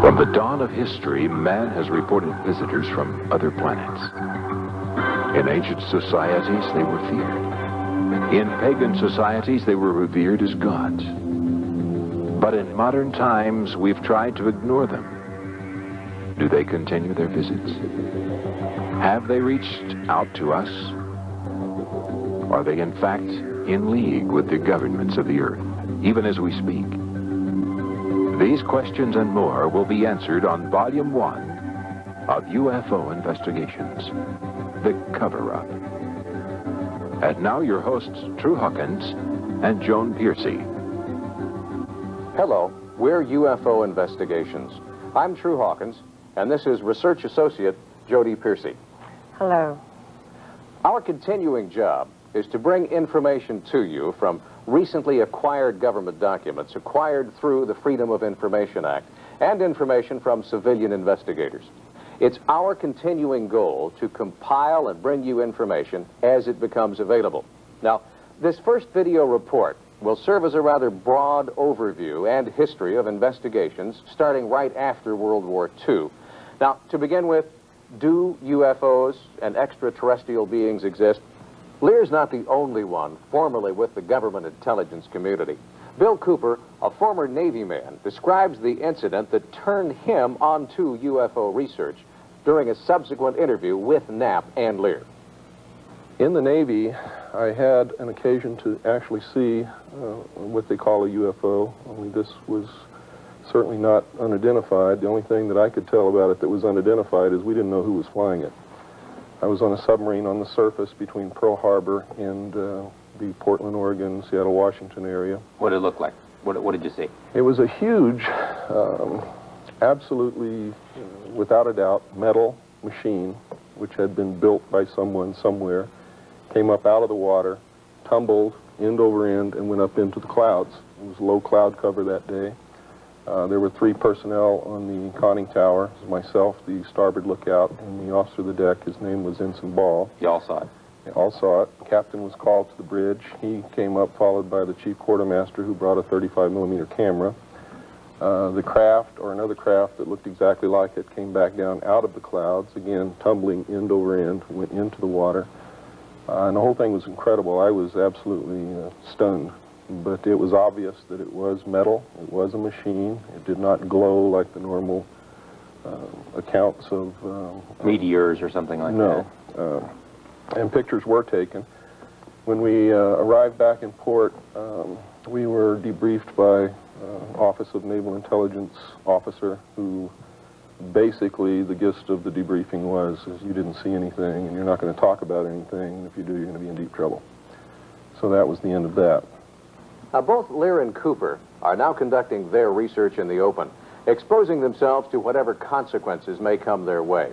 From the dawn of history, man has reported visitors from other planets. In ancient societies, they were feared. In pagan societies, they were revered as gods. But in modern times, we've tried to ignore them. Do they continue their visits? Have they reached out to us? Are they in fact in league with the governments of the earth, even as we speak? These questions and more will be answered on Volume 1 of UFO Investigations, The Cover-Up. And now your hosts, True Hawkins and Joan Piercy. Hello, we're UFO Investigations. I'm True Hawkins, and this is Research Associate Jody Piercy. Hello. Our continuing job is to bring information to you from recently acquired government documents acquired through the Freedom of Information Act and information from civilian investigators. It's our continuing goal to compile and bring you information as it becomes available. Now, this first video report will serve as a rather broad overview and history of investigations starting right after World War II. Now, to begin with, do UFOs and extraterrestrial beings exist? Lear's not the only one formerly with the government intelligence community. Bill Cooper, a former Navy man, describes the incident that turned him onto UFO research during a subsequent interview with Knapp and Lear. In the Navy, I had an occasion to actually see what they call a UFO, only this was certainly not unidentified. The only thing that I could tell about it that was unidentified is we didn't know who was flying it. I was on a submarine on the surface between Pearl Harbor and the Portland, Oregon, Seattle, Washington area. What did it look like? What did you see? It was a huge, absolutely, without a doubt, metal machine which had been built by someone somewhere, came up out of the water, tumbled end over end, and went up into the clouds. It was low cloud cover that day. There were 3 personnel on the conning tower. It was myself, the starboard lookout, and the officer of the deck. His name was Ensign Ball. You all saw it? They all saw it. The captain was called to the bridge. He came up, followed by the chief quartermaster, who brought a 35mm camera. The craft, or another craft that looked exactly like it, came back down out of the clouds, again, tumbling end over end, went into the water. And the whole thing was incredible. I was absolutely stunned. But it was obvious that it was metal, it was a machine, it did not glow like the normal accounts of... meteors or something like that? No. And pictures were taken. When we arrived back in port, we were debriefed by Office of Naval Intelligence officer who basically the gist of the debriefing was is you didn't see anything and you're not going to talk about anything, and if you do, you're going to be in deep trouble. So that was the end of that. Now, both Lear and Cooper are now conducting their research in the open, exposing themselves to whatever consequences may come their way.